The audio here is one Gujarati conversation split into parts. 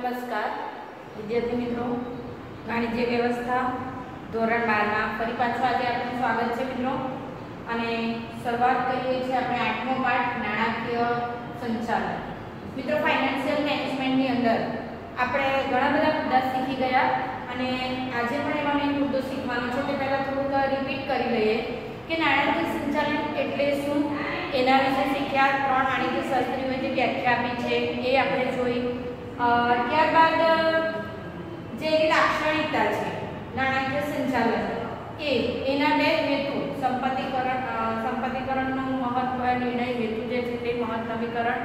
નમસ્કાર વિદ્યાર્થી મિત્રો, વાણિજ્ય વ્યવસ્થા ધોરણ 12 માં ફરી પાછું આજે આપનું સ્વાગત છે મિત્રો. અને શરૂઆત કરીએ છીએ આપણે 8મો પાઠ નાણાકીય સંચાલન. મિત્રો, ફાઇનાન્શિયલ મેનેજમેન્ટની અંદર આપણે ઘણા બધા મુદ્દા શીખી ગયા અને આજે પણ એમાં મેં મુદ્દો શીખવાનો છે. તે પહેલાં થોડુંક રિપીટ કરી લઈએ કે નાણાકીય સંચાલન એટલે શું, એના વિશે શીખ્યા. 3 વાણિજ્ય શાસ્ત્રીઓએ જે વ્યાખ્યા આપી છે એ આપણે જોઈ. ત્યારબાદ જે લાક્ષણિકતા છે નાણાકીય સંચાલન એના બે હેતુ, સંપત્તિકરણનું મહત્વ, નિર્ણય હેતુ જે છે તે મહત્તમીકરણ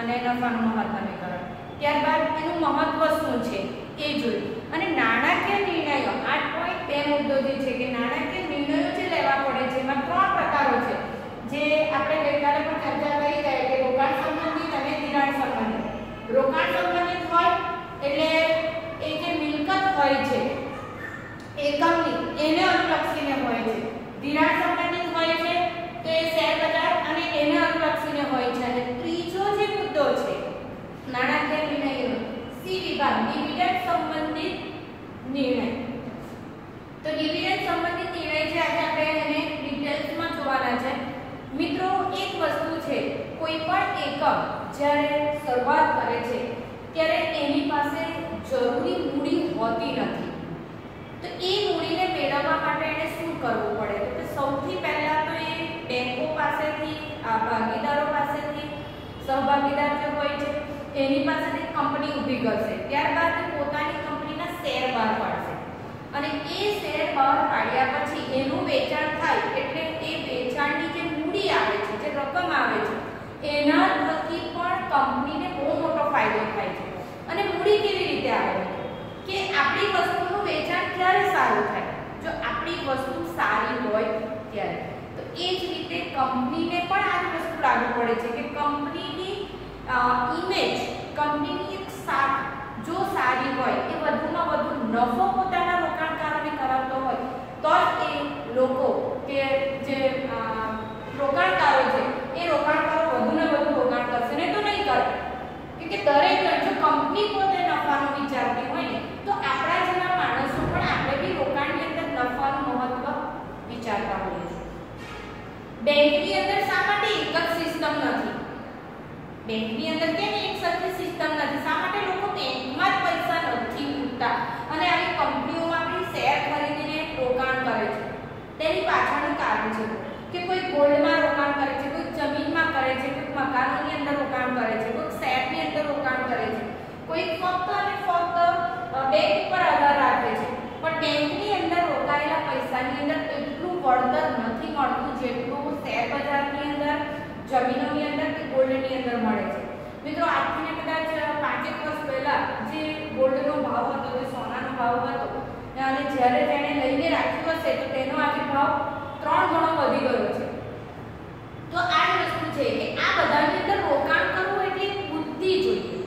અને નફાનું મહત્તમીકરણ. ત્યારબાદ એનું મહત્વ શું છે એ જોયું. અને નાણાકીય નિર્ણયો 8.2 મુદ્દો જે છે કે નાણાકીય નિર્ણયો જે લેવા પડે છે એમાં 3 પ્રકારો છે જે આપણે ગઈકાલે પણ ચર્ચા કરી ગયા કે રોકાણ સંબંધિત અને ધિરાણ સંબંધિત. રોકાણ સંબંધિત હોય એટલે એ જે મિલકત હોય છે એ કંપની એને અનુલક્ષીને હોય છે. ધિરાણ સંબંધિત હોય છે તો એ શેર બજાર અને એને અનુલક્ષીને હોય છે. અને ત્રીજો જે મુદ્દો છે નાણાકીય નિર્ણયનો સી વિભાગ, ડિવિડન્ડ સંબંધિત નિર્ણય. તો ડિવિડન્ડ સંબંધિત નિર્ણય છે આજે આપણે એને ડિટેલ્સમાં જોવાના છે. મિત્રો, એક વસ્તુ છે, કોઈ પણ એકમ જ્યારે શરૂઆત કરે છે ત્યારે એની પાસે જરૂરી મૂડી હોતી નથી. તો એ મૂડીને મેળવવા માટે એને શું કરવું પડે? તો સૌથી પહેલા તો એ બેંકો પાસેથી, ભાગીદારો પાસેથી, સહભાગીદાર જે હોય છે એની પાસેથી કંપની ઊભી કરશે. ત્યારબાદ પોતાની કંપનીના શેર બહાર પાડશે અને એ શેર બહાર પાડ્યા પછી એનું વેચાણ થાય એટલે એ વેચાણની જે મૂડી આવે છે, જે રકમ આવે છે એના થકી પણ કંપનીને બહુ મોટો ફાયદો થાય છે. અને મૂડી કેવી રીતે આવે કે આપણી વસ્તુનું વેચાણ ક્યારે સારું થાય? જો આપણી વસ્તુ સારી હોય ત્યારે. તો એ જ રીતે કંપનીને પણ આ વસ્તુ લાગુ પડે છે કે કંપનીની ઇમેજ, કંપનીની એક સાખ જો સારી હોય, એ વધુમાં વધુ નફો પોતાના રોકાણકારોને કરાવતો હોય તો જ એ લોકો કે જે રોકાણકારો છે એ રોકાણકારો વધુને વધુ રોકાણ કરશે, નહીં તો નહીં કરે. કે દરેક જો કંપની પોતે નફાનું વિચારતી હોય ને તો આપણા જેવા માણસો પણ આપણે બી રોકાણની અંદર નફાનું મહત્વ વિચારતા હોઈએ છીએ. બેંકની અંદર શા માટે એક જ સિસ્ટમ નથી? બેંકની અંદર કેમ એક સરખી સિસ્ટમ નથી? શા માટે લોકો બેંકમાં જ પૈસા નથી મૂકતા અને આવી કંપનીઓમાં આપણી શેર ખરીદીને રોકાણ કરે છે? તેની પાછળનું કારણ છે કે કોઈ ગોલ્ડમાં રોકાણ કરે છે, કોઈ જમીનમાં કરે છે, કોઈ મકાનોની અંદર રોકાણ કરે છે, કોઈ શેરની અંદર રોકાણ કરે છે, કોઈ ફક્ત અને ફક્ત બેંક પર આધાર રાખે છે. પણ બેંકની અંદર રોકાયેલા પૈસાની અંદર એટલું વળતર નથી મળતું જેટલું શેર બજારની અંદર, જમીનોની અંદર કે ગોલ્ડની અંદર મળે છે. મિત્રો, આજથી કદાચ 5 વર્ષ પહેલા જે ગોલ્ડનો ભાવ હતો, જે સોનાનો ભાવ હતો, અને જ્યારે તેણે લઈને રાખ્યું હશે તો તેનો આજે ભાવ 3 ગણો વધી ગયો છે. તો આ જ વસ્તુ છે કે આ બધાની અંદર રોકાણ કરવું એટલે બુદ્ધિ જોઈએ,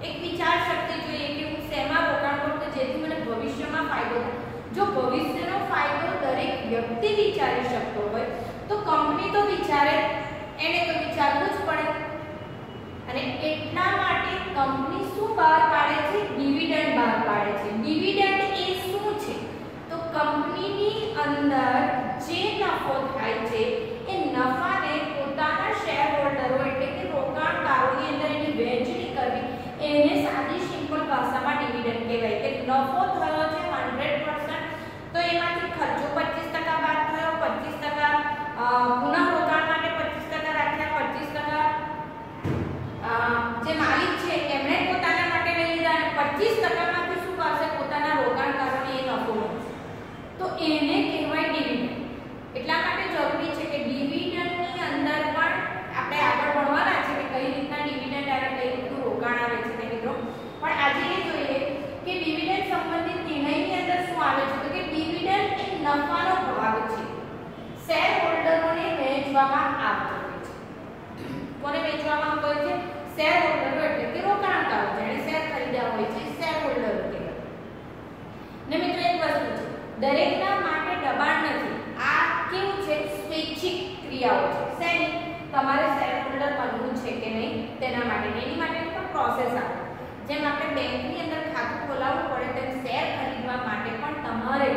એક વિચાર શક્તિ જોઈએ કે હું શેમાં રોકાણ કરું તો જેથી મને ભવિષ્યમાં ફાયદો થાય. જો ભવિષ્યનો ફાયદો દરેક વ્યક્તિ વિચારી શકતો હોય તો કંપની તો વિચારે, એને તો વિચારવું જ પડે. અને એટલા માટે કંપની શું બહાર પાડે છે? ડિવિડન્ડ બહાર પાડે છે. ડિવિડન્ડ એ શું છે? તો કંપનીની અંદર જે નફો થાય છે એ નફાને પોતાના શેર હોલ્ડરો એટલે કે રોકાણકારોની અંદર એની વહેંચણી કરવી, એને સાદી સિમ્પલ ભાષામાં ડિવિડન્ડ કહેવાય. કે નફો થયો છે 100%, તો એમાંથી ખર્ચો 25% બાદ થયો, 25% પુનઃ રોકાણ માટે 25% રાખ્યા, 25% જે માલિક છે એમણે પોતાના માટે લઈ લીધા અને 25% માંથી શું કરશે? પોતાના રોકાણકારોને એ નફો મળશે. તો એને કહેવાય ડિવિડન્ડ. એટલા માટે જરૂરી છે કે ડિવિડન્ડની અંદર પણ આપણે આગળ ભણવાના છે કે કઈ રીતના ડિવિડન્ડ આવે, કઈ રીતનું રોકાણ આવે છે મિત્રો. પણ આજે એ જોઈએ કે ડિવિડન્ડ સંબંધિત નિર્ણયની અંદર શું આવે છે? તો કે ડિવિડન્ડ એ નફાનો ભાગ છે, શેર હોલ્ડરોને વહેંચવામાં આવતો હોય છે. કોને વહેંચવામાં આવતો હોય છે? શેર હોલ્ડરો એટલે કે રોકાણકારો, જેણે શેર ખરીદ્યા હોય છે શેર હોલ્ડરો કહેવાય. ને મિત્રો, એક વસ્તુ છે, દરેકના માટે દબાણ નથી. આ કેવું છે? સ્વૈચ્છિક ક્રિયાઓ છે. શેની? તમારે શેર હોલ્ડર બનવું છે કે નહીં તેના માટે, એની માટેની પણ પ્રોસેસ આવે. જેમ આપણે બેંકની અંદર ખાતું ખોલાવવું પડે તેમ શેર ખરીદવા માટે પણ તમારે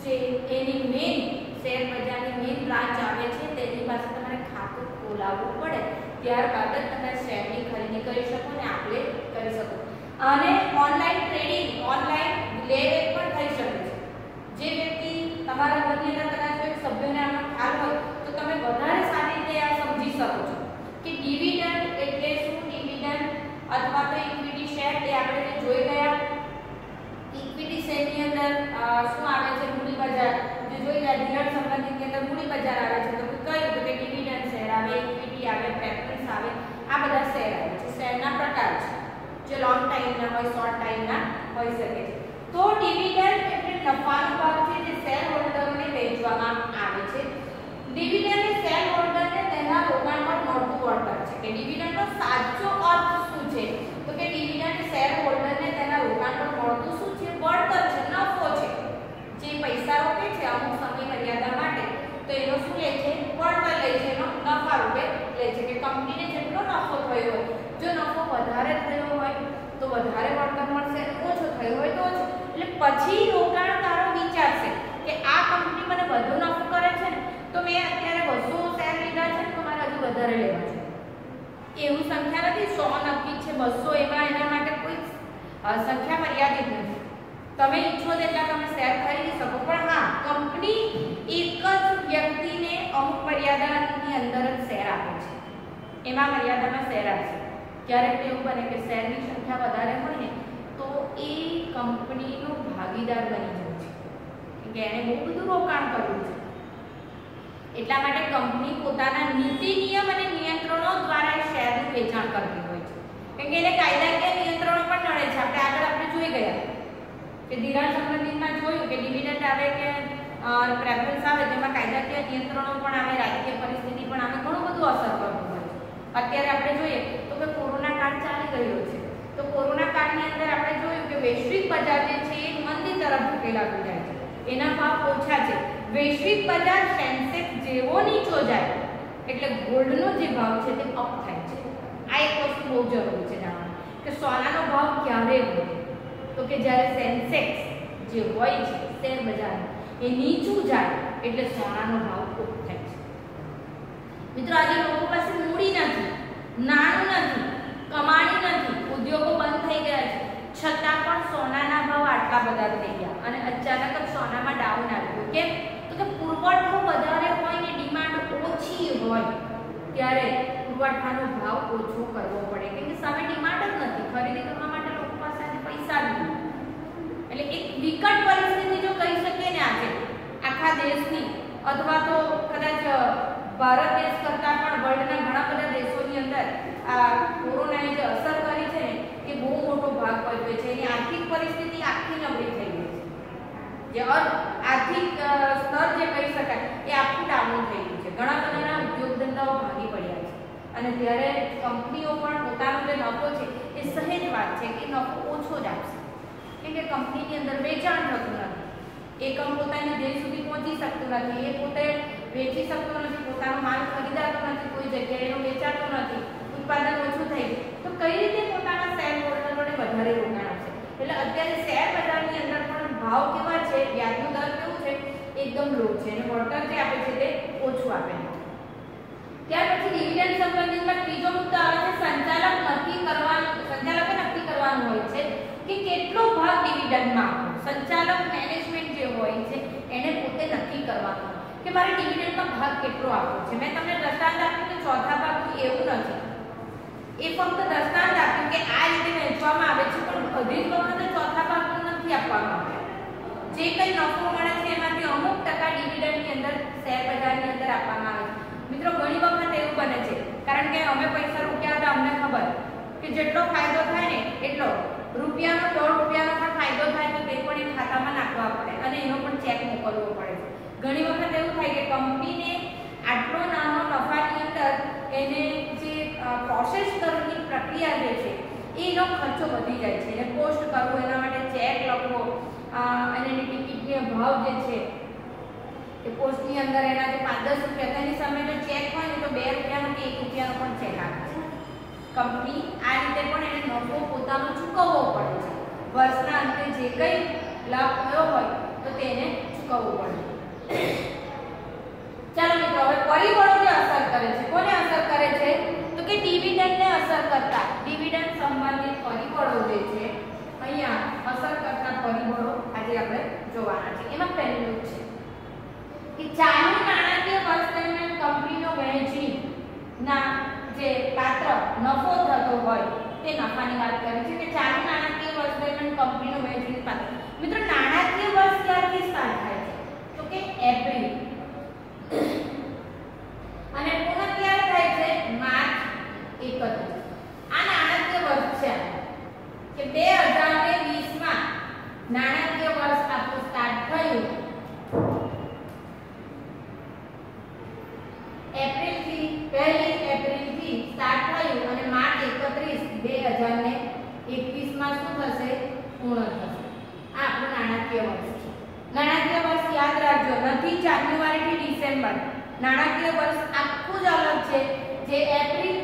જે એની મેઇન શેર બજારની મેઇન બ્રાન્ચ આવે છે તેની પાસે તમારે ખાતું ખોલાવવું પડે, ત્યારબાદ જ તમે શેરની ખરીદી કરી શકો ને આપલે કરી શકો. અને ઓનલાઈન ટ્રેડિંગ, ઓનલાઈન લે વેચ પણ થઈ શકે છે. જે વ્યક્તિ તમારા ઘરની અંદર કદાચ કોઈ સભ્યને આનો ખ્યાલ હોય તો તમે વધારે સારી રીતે આ સમજી શકો છો કે ડિવિડન્ડ એટલે શું, ડિવિડન્ડ અથવા તો ઇક્વિટી શેર એ આપણે જોઈ ગયા. ઇક્વિટી શેરની અંદર શું આવે છે, મૂડી બજાર જે જોઈ ગયા. ધિરાણ સંબંધિતની અંદર મૂડી બજાર આવે છે, તો કયું તો કે ડિવિડન્ડ શેર આવે, ઇક્વિટી આવે, પ્રેફરન્સ આવે, આ બધા શેર આવે છે. શેરના પ્રકાર છે જે લોંગ ટાઈમના હોય, શોર્ટ ટાઈમના હોઈ શકે છે. તો ડિવિડન્ડ એટલે નફાનો ભાગ છે જે શેર હોલ્ડરોને વહેંચવામાં આવે છે. ડિવિડન્ડ એ શેર હોલ્ડરને તેના રોકાણ પર મળતું વળતર છે. કે ડિવિડન્ડનો સાચો અર્થ શું છે તો કે ડિવિડન્ડ શેર હોલ્ડરને તેના રોકાણ પર મળતું શું છે, વળતર છે, નફો છે. જે પૈસા રોકે છે અમુક સમય મર્યાદા માટે તો એનો શું લે છે, વળતર લે છે, એનો નફા રૂપે લે છે. કે કંપનીને જેટલો નફો થયો હોય, જો નફો વધારે થયો હોય તો વધારે વળતર મળશે, ઓછો થયો હોય તો ઓછો. એટલે પછી રોકાણકારો વિચારશે કે આ કંપની મને વધુ નફો કરે છે ને, તો મેં અત્યારે 200 શેર લીધા છે તો મારે હજુ વધારે લેવા છે. એવું સંખ્યા નથી, 100 નક્કી છે, 200 એમાં એના માટે કોઈ સંખ્યા મર્યાદિત નથી. તમે ઈચ્છો તેટલા તમે શેર ખરીદી શકો, પણ હા કંપની એક જ વ્યક્તિને અમુક મર્યાદાની અંદર જ શેર આપે છે, એમાં મર્યાદામાં શેર આપશે. ક્યારેક એવું બને કે શેરની સંખ્યા વધારે હોય ને તો એ કંપનીનો ભાગીદાર બની જાય છે, કે એને બહુ બધું રોકાણ કર્યું છે. એટલા માટે કંપની પોતાના નીતિ નિયમ અને નિયંત્રણો દ્વારા શેરનું વેચાણ કરતી હોય છે, કેમ કે એને કાયદાકીય નિયંત્રણો પણ નડે છે. આપણે જોઈ ગયા કે ધિરાણ સંબંધિતમાં જોયું કે ડિવિડન્ડ આવે કે પ્રેફરન્સ આવે તેમાં કાયદાકીય નિયંત્રણો પણ આવે, રાજકીય પરિસ્થિતિ પણ આવે, ઘણું બધું અસર કરતું હોય છે. અત્યારે આપણે જોઈએ તો કે કોરોના કાળ ચાલી રહ્યો છે, તો કોરોના કાળની અંદર આપણે જોયું કે વૈશ્વિક બજાર જે છે એ મંદી તરફ ધકેલાતું જાય છે, એના ભાવ ઓછા છે. વૈશ્વિક બજાર સેન્સેક્સ જેવો નીચો જાય એટલે ગોલ્ડનો જે ભાવ છે તે અપ થાય છે. આ એક વસ્તુ બહુ જરૂરી છે જાણવાની કે સોનાનો ભાવ ક્યારે વધે તો કે જ્યારે સેન્સેક્સ જે હોય છે શેર બજાર એ નીચું જાય એટલે સોનાનો ભાવ અપ થાય છે. મિત્રો આજે લોકો પાસે મૂડી નથી, નાણું નથી, કમાણી નથી, ઉદ્યોગો બંધ થઈ ગયા છે, છતાં પણ સોનાના ભાવ આટલા બધા થઈ ગયા અને અચાનક જ સોનામાં ડાઉન આવ્યું. કેમ તો કે પુરવઠો વધારે હોય ને ડિમાન્ડ ઓછી હોય ત્યારે પુરવઠાનો ભાવ ઓછો કરવો પડે, કેમ કે સામે ડિમાન્ડ જ નથી, ખરીદી કરવા માટે લોકો પાસે પૈસા નથી. એટલે એક વિકટ પરિસ્થિતિ જો કહી શકીએ ને આજે આખા દેશની અથવા તો કદાચ ભારત દેશ કરતાં પણ વર્લ્ડના ઘણા બધા દેશોની અંદર આ કોરોનાએ જે અસર કરી છે ને એ બહુ મોટો ભાગ ભજવે છે. એની આર્થિક પરિસ્થિતિ આખી નબળી થઈ ગઈ છે. જે આર્થિક સ્તર જે કહી શકાય એ આખું ડાઉન થઈ ગયું છે. ઘણા બધાના ઉદ્યોગ ધંધાઓ ભાગી પડ્યા છે અને ત્યારે કંપનીઓ પણ પોતાનો જે નફો છે એ સહેજ વાત છે કે નફો ઓછો જ આપશે, કેમ કે કંપનીની અંદર વેચાણ થતું નથી, એકમ પોતાની ધ્યેય સુધી પહોંચી શકતું નથી, એ પોતે વેચી શકતો નથી, પોતાનો માલ ખરીદાતો નથી, કોઈ જગ્યાએ એનો વેચાતો નથી, ઉત્પાદન ઓછું થઈ ગયું તો કઈ રીતે પોતાના શેર હોલ્ડરોને વધારે રોકાણ આપશે. એટલે અત્યારે શેર બજારની અંદર પણ ભાવ કેવા છે, વ્યાજનો દર કેવું છે, એકદમ લો છે અને વળતર જે આપે છે તે ઓછું આપે છે. ત્યાર પછી ડિવિડન્ડ સંબંધિતમાં ત્રીજો મુદ્દો આવે છે સંચાલકે નક્કી કરવાનું હોય છે કે કેટલો ભાગ ડિવિડન્ડમાં આપવો. સંચાલક મેનેજમેન્ટ જે હોય છે એને પોતે નક્કી કરવાનું કે મારે ડિવિડન્ડનો ભાગ કેટલો આપવો છે. મેં તમને દ્રષ્ટાંત આપ્યું કે ચોથા ભાગનું એવું નથી, એ ફક્ત દ્રષ્ટાંત આપ્યું કે આ રીતે વહેંચવામાં આવે છે, પણ બધી જ વખતે ચોથા ભાગનું નથી આપવામાં આવે. જે કંઈ નફો મળે છે એમાંથી અમુક ટકા ડિવિડન્ડની અંદર શેર બજારની અંદર આપવામાં આવે છે. મિત્રો ઘણી વખત એવું બને છે, કારણ કે અમે પૈસા રોક્યા હતા, અમને ખબર કે જેટલો ફાયદો થાય ને એટલો રૂપિયાનો 1.5 રૂપિયાનો પણ ફાયદો થાય તો તે પણ એ ખાતામાં નાખવા પડે અને એનો પણ ચેક મોકલવો પડે છે. ઘણી વખત એવું થાય કે કંપનીને આટલો નાનો નફાની અંદર એને જે પ્રોસેસ કરવાની પ્રક્રિયા જે છે એનો ખર્ચો વધી જાય છે, એને પોસ્ટ કરવો, એના માટે ચેક લખવો અને એની ટિકિટનો ભાવ જે છે એ પોસ્ટની અંદર એના જે 5-10 રૂપિયા તેની સામે જો ચેક હોય ને તો 2 રૂપિયાનો કે 1 રૂપિયાનો પણ ચેક આવે છે. કંપની આ રીતે પણ એને નફો પોતાનો ચૂકવવો પડે છે. વર્ષના અંતે જે કંઈ લાભ થયો હોય તો તેને ચૂકવવો પડે. ચાલો મિત્રો, હવે પરિબળો જે અસર કરે છે, કોને અસર કરે છે? તો કે ડિવિડન્ડને અસર કરતા ડિવિડન્ડ સંબંધિત પરિબળો જે છે અહીંયા અસર કરતા પરિબળો આજે આપણે જોવાના છે. એમાં પહેલું છે કે ચાલુ નાણાકીય વર્ષ દરમિયાન કંપનીનો વહેંચણીના જે પાત્ર નફો થતો હોય તે નફાની વાત કરી છે કે ચાલુ નાણાકીય વર્ષ દરમિયાન કંપનીનો વહેંચણી પાત્ર. મિત્રો, નાણાકીય વર્ષ ક્યારથી સ્ટાર્ટ થાય છે? તો કે એપ્રિલ અને પૂર્ણ ક્યારે થાય છે? માર્ચ 31. આ નાણાકીય વર્ષ છે કે 2020 માં નાણાકીય વર્ષ આપણું સ્ટાર્ટ થયું પહેલી એપ્રિલથી સ્ટાર્ટ થયું અને માર્ચ 31 2021 માં શું થશે? પૂર્ણ થશે. આ આપણું નાણાકીય વર્ષ છે. નાણાકીય વર્ષ યાદ રાખજો, નથી જાન્યુઆરી થી ડિસેમ્બર. નાણાકીય વર્ષ આખું જ અલગ છે, જે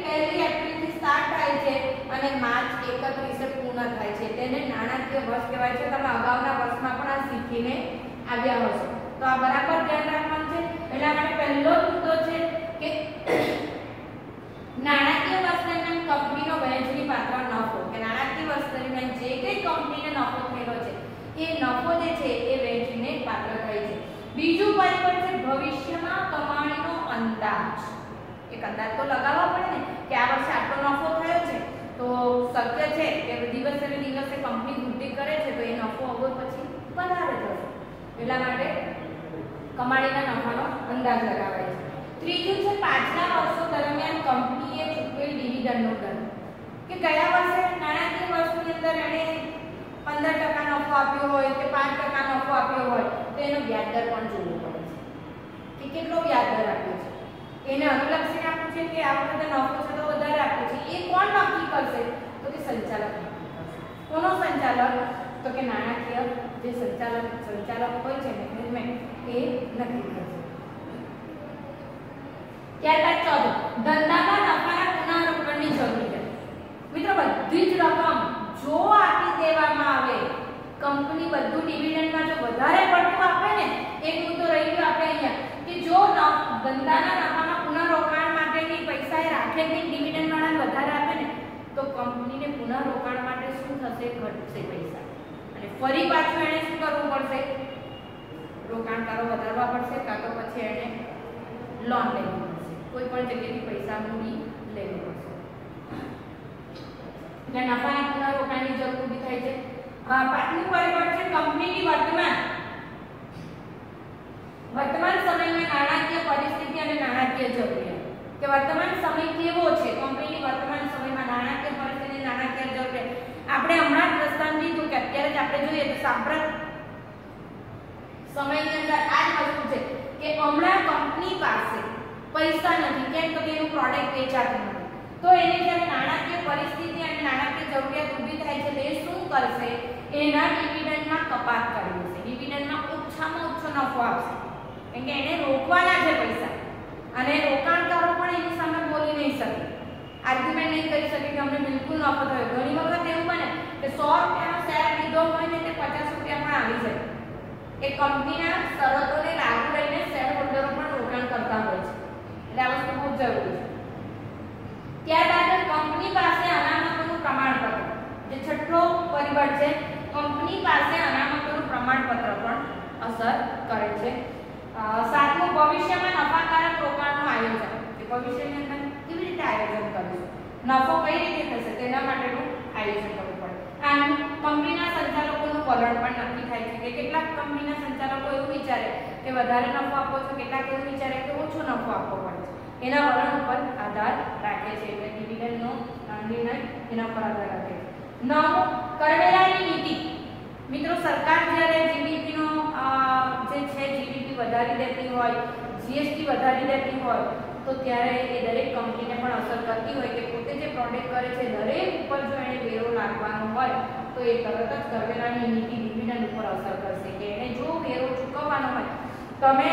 પહેલી એપ્રિલથી સ્ટાર્ટ થાય છે અને માર્ચ 31 પૂર્ણ થાય છે. તેને નાણાકીય વર્ષ કહેવાય છે. તમે અગાઉના વર્ષમાં પણ આ શીખીને આવ્યા હશો, તો આ બરાબર ધ્યાન રાખવાનું છે. એટલા માટે પહેલો મુદ્દો છે કે નાણાકીય વર્ષ દરમિયાન કંપનીનો વહેંચણી પાત્ર નફો, કે નાણાકીય વર્ષ દરમિયાન જે કંઈ કંપનીને નફો થયેલો છે એ નફો જે છે એ વહેંચણીને પાત્ર થાય છે. બીજું પરિબળ છે ભવિષ્યમાં કમાણીનો અંદાજ. એક અંદાજ તો લગાવવો પડે ને કે આ વર્ષે આટલો નફો થયો છે, તો શક્ય છે કે દિવસે ને દિવસે કંપની વૃદ્ધિ કરે છે તો એ નફો હવે પછી વધારે થશે. એટલા માટે કમાણીના નફાનો અંદાજ લગાવાય છે. ત્રીજું છે પાછલા વર્ષો દરમિયાન કંપનીએ ચૂકવેલ ડિવિડન્ડનો દર, કે ગયા વર્ષે નાણાકીય વર્ષની અંદર એણે 15% નફો આપ્યો હોય કે 5% નફો આપ્યો હોય તો એનો વ્યાજ દર પણ જોવો પડે છે કે કેટલો વ્યાજ દર આપ્યો છે. એને અનુલક્ષીને આપ્યું છે કે આ વખતે નફો છે તો વધારે આપ્યો છે. એ કોણ નક્કી કરશે? તો કે સંચાલક નક્કી કરશે. કોનો સંચાલક? તો કે નાણાકીય જે સંચાલક હોય છે મેનેજમેન્ટ, એ નક્કી કરશે. ત્યારબાદ ચોથું, ધંધામાં નફાના પુનઃરોકાણની જરૂરિયાત. મિત્રો, બધી જ રકમ જો આપી દેવામાં આવે, કંપની બધું ડિવિડન્ડમાં જો વધારે પડતું આપે ને, એક મુદ્દો રહી ગયો આપણે અહીંયા કે જો ધંધાના નફામાં પુનઃરોકાણ માટેની પૈસા એ રાખે કે ડિવિડન્ડ વાળા વધારે આપે ને, તો કંપનીને પુનઃરોકાણ માટે શું થશે? ઘટશે પૈસા. અને ફરી પાછું એને શું કરવું પડશે? રોકાણકારો વધારવા પડશે, કાં તો પછી એને લોન લેવી પડશે, કોઈ પણ જગ્યાએથી પૈસા મૂડી લેવી પડશે. એટલે નફાના પુનઃરોકાણની જરૂર ઊભી થાય છે. પાંચમું પરિબળ છે કંપનીની વર્તમાન સમયમાં નાણાકીય પરિસ્થિતિ અને નાણાકીય જરૂરિયાત. કે વર્તમાન સમય કેવો છે, કંપનીની વર્તમાન સમયમાં નાણાકીય પરિસ્થિતિ, નાણાકીય જરૂરિયાત. આપણે હમણાં જ પ્રસ્થાન લીધું કે અત્યારે જ આપણે જોઈએ તો સાંપ્રત સમયની અંદર આ જ વસ્તુ છે કે હમણાં કંપની પાસે પૈસા નથી, કેમ તો કે એનું પ્રોડક્ટ વેચાતું નથી. તો એને જ્યારે નાણાકીય પરિસ્થિતિ અને નાણાકીય જરૂરિયાત ઊભી થાય છે, તે શું કરશે? એના ડિવિડન્ડમાં કપાત કરી દેશે, ડિવિડન્ડમાં ઓછામાં ઓછો નફો આપશે, કેમ કે એને રોકવાના છે પૈસા. અને રોકાણકારો પણ એની સામે બોલી નહીં શકે, આર્ગ્યુમેન્ટ નહીં કરી શકે કે અમને બિલકુલ નફો થયો. ઘણી વખત એવું બને કે 100 રૂપિયાનો શેર લીધો હોય ને તે 50 રૂપિયા પણ આવી જાય. એ કંપનીના શરતોને લાગુ લઈને શેર હોલ્ડરો પણ રોકાણ કરતા હોય છે. એટલે આ વસ્તુ ખૂબ જરૂરી છે. ત્યારબાદ કંપની પાસે અનામતોનું પ્રમાણપત્ર, જે છઠ્ઠો પરિબળ છે. કંપની પાસે અનામતોનું પ્રમાણપત્ર પણ અસર કરે છે. સાતમું, ભવિષ્યમાં નફાકારક રોકાણનું આયોજન, કે ભવિષ્યની અંદર કેવી રીતે આયોજન કરીશું, નફો કઈ રીતે થશે તેના માટેનું આયોજન કરવું પડે. આમ કંપનીના સંચાલકોનું વલણ પણ નક્કી થાય છે કે કેટલાક કંપનીના સંચાલકો એવું વિચારે કે વધારે નફો આપવો છે, કેટલાક એવું વિચારે કે ઓછો નફો આપવો પડે છે. એના વલણ ઉપર આધાર રાખે છે. એટલે ડિવિડન્ડનો નિર્ણય એના પર આધાર રાખે છે. નવમું, કરવેરાની નીતિ. મિત્રો, સરકાર જ્યારે જીડીપીનો જે છે જીડીપી વધારી દેતી હોય, જીએસટી વધારી દેતી હોય, તો ત્યારે એ દરેક કંપનીને પણ અસર કરતી હોય કે પોતે જે પ્રોડક્ટ કરે છે દરેક ઉપર જો એને વેરો લાગવાનો હોય તો એ તરત જ કરવેરાની નીતિ ડિવિડન્ડ ઉપર અસર કરશે. કે એને જો વેરો ચૂકવવાનો હોય, તમે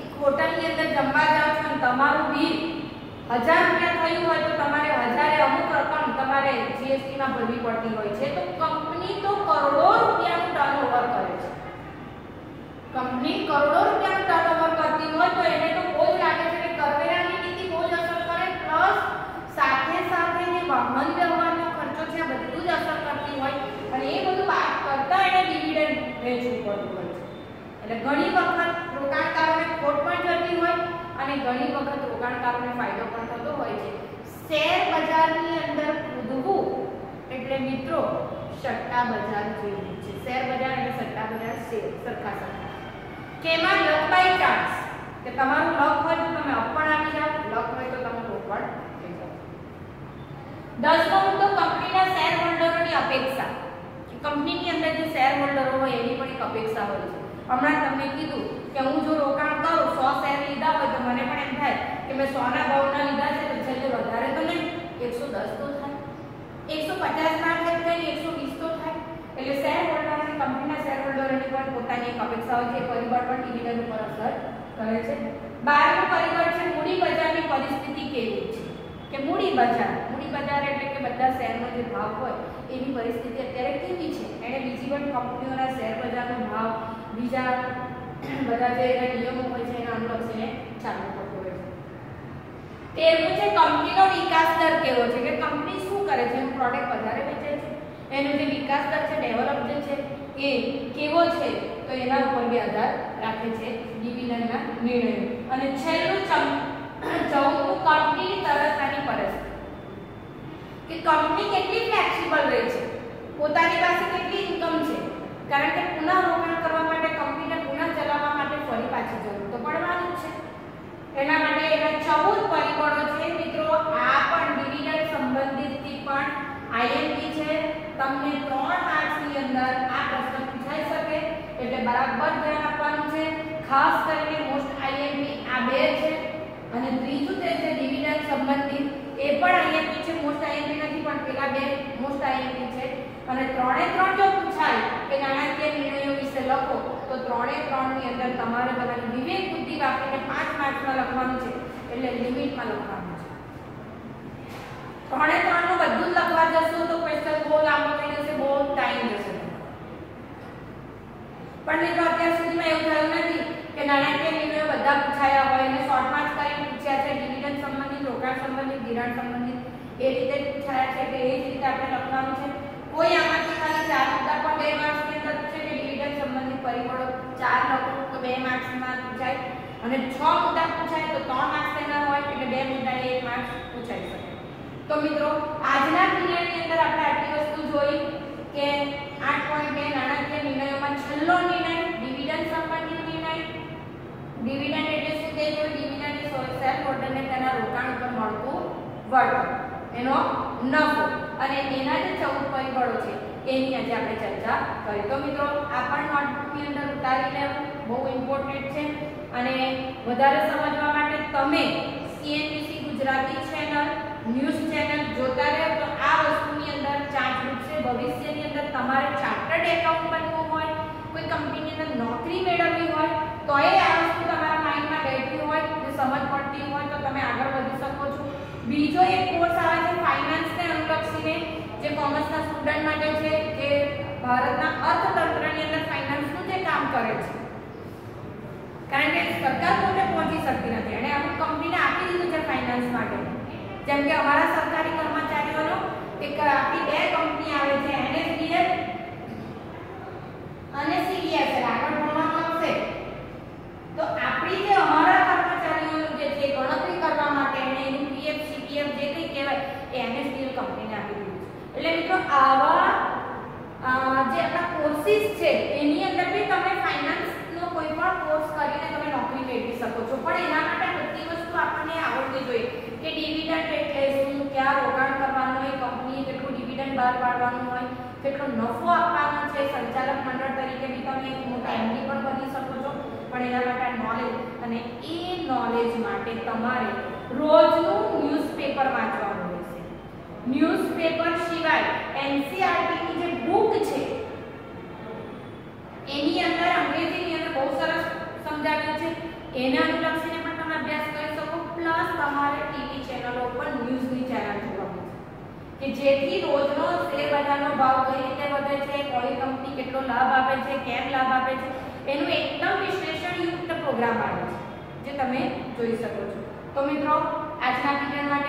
એક હોટલની અંદર જમવા જાઓ છો અને તમારું બિલ 1000 રૂપિયા થયું હોય તો તમારે 1000 અમુક રકમ તમારે જીએસટી માં ભરવી પડતી હોય છે. તો કંપની તો કરોડો રૂપિયાનું ટર્નઓવર કરે છે. કંપની કરોડો રૂપિયાનું ટર્નઓવર કરતી હોય તો એને તો બહુ જ લાગે છે કે કરવેરાની નીતિ બહુ જ અસર કરે, પ્લસ સાથે સાથે જે વાહન વ્યવહારનો ખર્ચો છે આ બધું જ અસર કરતી હોય અને એ બધું બાદ કરતા એને ડિવિડન્ડ વેચવું પડતું હોય છે. એટલે ઘણી વખત રોકાણકારોને ખોટ પણ જતી હોય અને ઘણી વખત રોકાણકારોને ફાયદો પણ થતો હોય છે. શેર બજારની અંદર કૂદવું એટલે મિત્રો સટ્ટા બજાર જેવું છે. શેર બજાર અને સટ્ટા બજાર સરખા કેમાં લક બાય ચાન્સ કે તમારું લક હોય તો તમે અપ પણ આવી જાવ, લક હોય તો તમે લો પણ થઈ જાવ. 10મો મુદ્દો કંપનીના શેર હોલ્ડરોની અપેક્ષા. કંપનીની અંદર જે શેર હોલ્ડરો હોય એની પણ એક અપેક્ષા હોય છે. હમણાં તમને કીધું કે હું જો રોકાણ કરું 100 શેર લીધા હોય તો મને પણ એમ થાય કે મેં 100 ના ભાવના લીધા છે તો છેલ્લે વધારે તો નહીં 110 તો થાય, 150 ના થાય કે 120 તો થાય. એટલે શેર હોલ્ડર અને કંપનીના શેર હોલ્ડરોની પણ પોતાની એક અપેક્ષા હોય છે. પરિબળ પણ ડિવિડન્ડ ઉપર અસર કરે છે. 12મું પરિબળ છે મૂડી બજારની પરિસ્થિતિ કેવી છે. કે મૂડી બજાર એટલે કે બધા શેરનો જે ભાવ હોય એની પરિસ્થિતિ અત્યારે કેવી છે. એને બીજી પણ કંપનીઓના શેર બજારનો ભાવ બીજા બધા જે નિયમો હોય છે એના અનુલક્ષીને ચાલુ કરતો હોય છે. 13મું છે કંપનીનો વિકાસ દર કેવો છે. કે કંપની શું કરે છે, એનું પ્રોડક્ટ વધારે વેચે છે, એનો જે વિકાસ દર છે, ડેવલપ જે છે એ કેવો છે, તો એના ઉપર બી આધાર રાખે છે ડિવિડન્ડના નિર્ણયો. અને છેલ્લું 14મું કંપનીની તરફની પરિસ્થિતિ. કે કંપની કેટલી ફ્લેક્સિબલ રહે છે, પોતાની પાસે કેટલી ઇન્કમ છે. કારણ કે પુનઃ રોકાણ કરવા માટે કંપનીને પુનઃ ચલાવવા માટે ફરી પાછી જરૂર તો પડવાની જ છે. એના માટે એના 14 પરિબળો છે મિત્રો. આ પણ ડિવિડન્ડ સંબંધિતથી પણ આઈએમપી છે. તમને 3 માર્ક્સની અંદર આ પ્રશ્ન પૂછાઈ શકે એટલે બરાબર ધ્યાન આપવાનું છે. ખાસ કરીને મોસ્ટ આઈએમપી આ બે છે અને ત્રીજું તે છે ડિવિડન્ડ સંબંધિત, એ પણ આઈએમપી છે. મોસ્ટ આઈએમપી નથી પણ પેલા બે મોસ્ટ આઈએમપી છે. અને 3 જો પૂછાય કે નાણાકીય નિર્ણયો વિશે લખો તો 3 ની અંદર તમારે તમારી વિવેક બુદ્ધિ વાપરીને 5 માર્ક્સમાં લખવાનું છે. એટલે લિમિટમાં લખવાનું છે. 3 નું બધું જ લખવા જશો તો ક્વેશ્ચન બહુ લાંબો થઈ જશે, બહુ ટાઈમ જશે. પણ મિત્રો અત્યાર સુધીમાં એવું થયું નથી કે નાણાકીય નિર્ણયો બધા પૂછાયા હોય અને શોર્ટમાં જ કરીને પૂછ્યા છે. ડિવિડન્ડ સંબંધિત, રોકાણ સંબંધિત, ધિરાણ સંબંધિત એ રીતે પૂછાયા છે કે એ જ રીતે આપણે લખવાનું છે. કોઈ આમાંથી ખાલી 4 મુદ્દા પણ 2 માર્ક્સની અંદર પૂછે કે ડિવિડન્ડ સંબંધિત પરિબળો 4 લખો તો 2 માર્ક્સમાં પૂછાય અને 6 મુદ્દા પૂછાય તો 3 માર્ક્સ તેના હોય એટલે 2 મુદ્દાએ 1 માર્ક્સ પૂછાઈ શકે. તો મિત્રો આજના પીરિયડની અંદર આપણે આટલી વસ્તુ જોઈ કે 8.2 નાણાકીય નિર્ણયોમાં છેલ્લો નિર્ણય ડિવિડન્ડ સંબંધિત નિર્ણય. ડિવિડન્ડ એટલે શું તે જો ડિવિડન્ડ એ શેર હોલ્ડરને તેના રોકાણ ઉપર મળતું વળતર, એનો નફો અને એના જે 14 પરિબળો છે એની આજે આપણે ચર્ચા કરી. તો મિત્રો આ પણ નોટબુકની અંદર ઉતારી લેવું બહુ ઇમ્પોર્ટન્ટ છે. અને વધારે સમજવા માટે તમે CNBC Gujarati channel, news channel જોતા રહો તો આ વસ્તુની અંદર ચાર્ટ રૂપશે. ભવિષ્યની અંદર તમારે ચાર્ટર્ડ એકાઉન્ટ બનવું હોય, કોઈ કંપનીની અંદર નોકરી મેળવવી હોય તો એ આ વસ્તુ તમારા માઇન્ડમાં બેઠી હોય, જે સમજ પડતી હોય તો તમે આગળ વધી શકો છો. બીજો એક કોર્સ આવે છે ફાઇનાન્સને અનુલક્ષીને, જે કોમર્સના સ્ટુડન્ટ માટે છે, જે ભારતના અર્થતંત્રની અંદર ફાઇનાન્સનું જે કામ કરે છે. કારણ કે સરકાર પોતે પહોંચી શકતી નથી અને અમુક કંપનીને આપી દીધું છે ફાઇનાન્સ માટે. જેમ કે અમારા સરકારી કર્મચારીઓનો એક આખી 2 કંપની આવે છે, એનએસડીએલ અને સીડીએસએલ. આગળ ભણવામાં આવશે તો આપણી જે અમારા કર્મચારીઓનું જે છે ગણતરી કરવા માટે એનું પીએફ સીપીએફ જે કંઈ કહેવાય એ એનએસડીએલ કંપનીને આપી દીધું છે. એટલે મિત્રો આવા જે આપણા કોર્સિસ છે એની અંદર બી તમે ફાઇનાન્સનો કોઈ પણ કોર્સ કરીને તમે નોકરી મેળવી શકો છો. પણ એના માટે બધી વસ્તુ આપણને આવડવી જોઈએ કે ડિવિડન્ડ એટલે શું, ક્યાં રોકાણ કરવાનું હોય, કંપનીએ કેટલું ડિવિડન્ડ બહાર પાડવાનું હોય, કેટલો નફો આપવાનો છે. સંચાલક મંડળ તરીકે બી તમે એક મોટા એમડી પણ બની શકો છો. પણ એના માટે નોલેજ, અને એ નોલેજ માટે તમારે રોજનું ન્યૂઝપેપર વાંચવાનું રહેશે. ન્યૂઝપેપર સિવાય એનસીઈઆરટી ની જે બુક છે એની અંદર અંગ્રેજીની અંદર બહુ સરસ સમજાવ્યું છે, એના અનુલક્ષીને પણ તમે અભ્યાસ કરી શકો. પ્લસ તમારે ટીવી ચેનલો પર ન્યૂઝની ચેનલ જોવા મળશે કે જેથી રોજનો શેર બજારનો ભાવ કઈ રીતે વધે છે, કોઈ કંપની કેટલો લાભ આપે છે, કેમ લાભ આપે છે, એનું એકદમ વિશ્લેષણયુક્ત પ્રોગ્રામ આવે છે જે તમે જોઈ શકો છો. તો મિત્રો આજના વિડિયો માટે